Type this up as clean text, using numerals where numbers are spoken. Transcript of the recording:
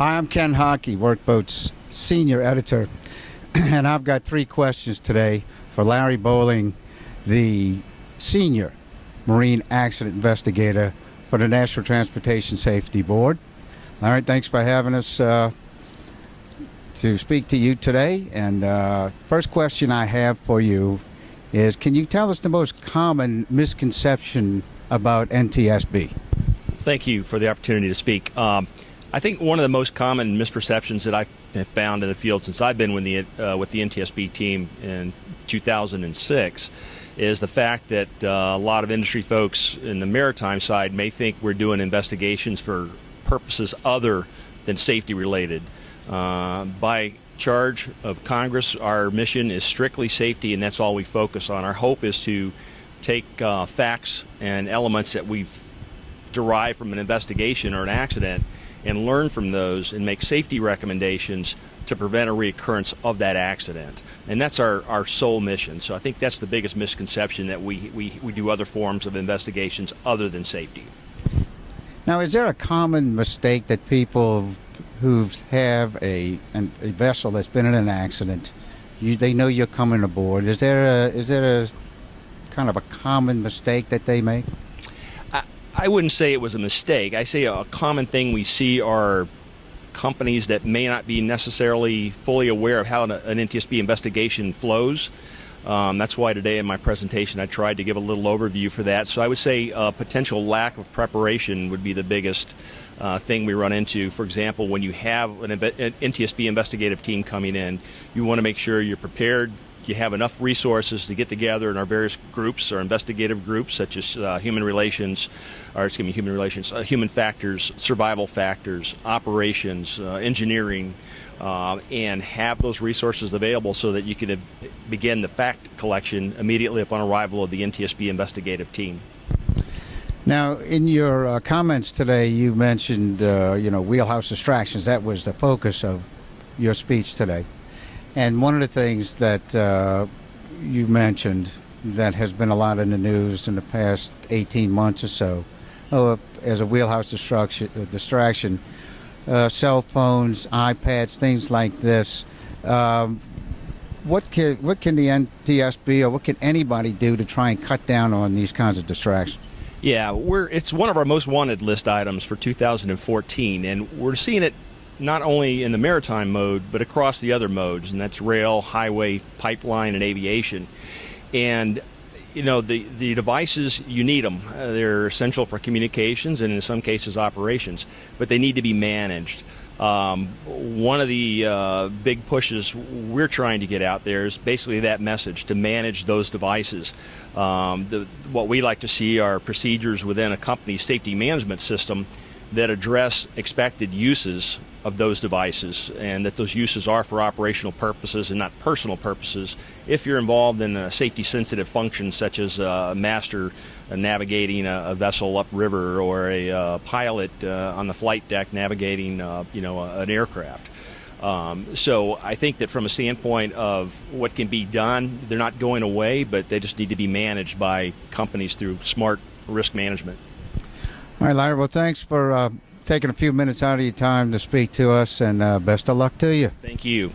Hi, I'm Ken Hockey, WorkBoat's senior editor, and I've got 3 questions today for Larry Bowling, the senior marine accident investigator for the National Transportation Safety Board. Larry, thanks for having us to speak to you today. And first question I have for you is, can you tell us the most common misconception about NTSB? Thank you for the opportunity to speak. I think one of the most common misperceptions that I have found in the field since I've been with the NTSB team in 2006 is the fact that a lot of industry folks in the maritime side may think we're doing investigations for purposes other than safety related. By charge of Congress, our mission is strictly safety, and that's all we focus on. Our hope is to take facts and elements that we've derived from an investigation or an accident and learn from those and make safety recommendations to prevent a reoccurrence of that accident. And that's our sole mission. So I think that's the biggest misconception, that we do other forms of investigations other than safety. Now, is there a common mistake that people who have a vessel that's been in an accident, they know you're coming aboard, is there a kind of a common mistake that they make? I wouldn't say it was a mistake. I say a common thing we see are companies that may not be necessarily fully aware of how an NTSB investigation flows. That's why today in my presentation I tried to give a little overview for that. So I would say potential lack of preparation would be the biggest thing we run into. For example, when you have an NTSB investigative team coming in, you want to make sure you're prepared. You have enough resources to get together in our various groups, our investigative groups, such as human factors, survival factors, operations, engineering, and have those resources available so that you can begin the fact collection immediately upon arrival of the NTSB investigative team. Now, in your comments today, you mentioned, wheelhouse distractions. That was the focus of your speech today. And one of the things that you mentioned that has been a lot in the news in the past 18 months or so, as a wheelhouse distraction, cell phones, iPads, things like this. What can the NTSB or what can anybody do to try and cut down on these kinds of distractions? Yeah, it's one of our most wanted list items for 2014, and we're seeing it not only in the maritime mode, but across the other modes, and that's rail, highway, pipeline, and aviation. And, the devices, you need them. They're essential for communications and in some cases operations, but they need to be managed. One of the big pushes we're trying to get out there is basically that message, to manage those devices. What we like to see are procedures within a company's safety management system that address expected uses of those devices, and that those uses are for operational purposes and not personal purposes. If you're involved in a safety-sensitive function, such as a master navigating a vessel upriver, or a pilot on the flight deck navigating, an aircraft. So I think that from a standpoint of what can be done, they're not going away, but they just need to be managed by companies through smart risk management. All right, Larry, well, thanks for taking a few minutes out of your time to speak to us, and best of luck to you. Thank you.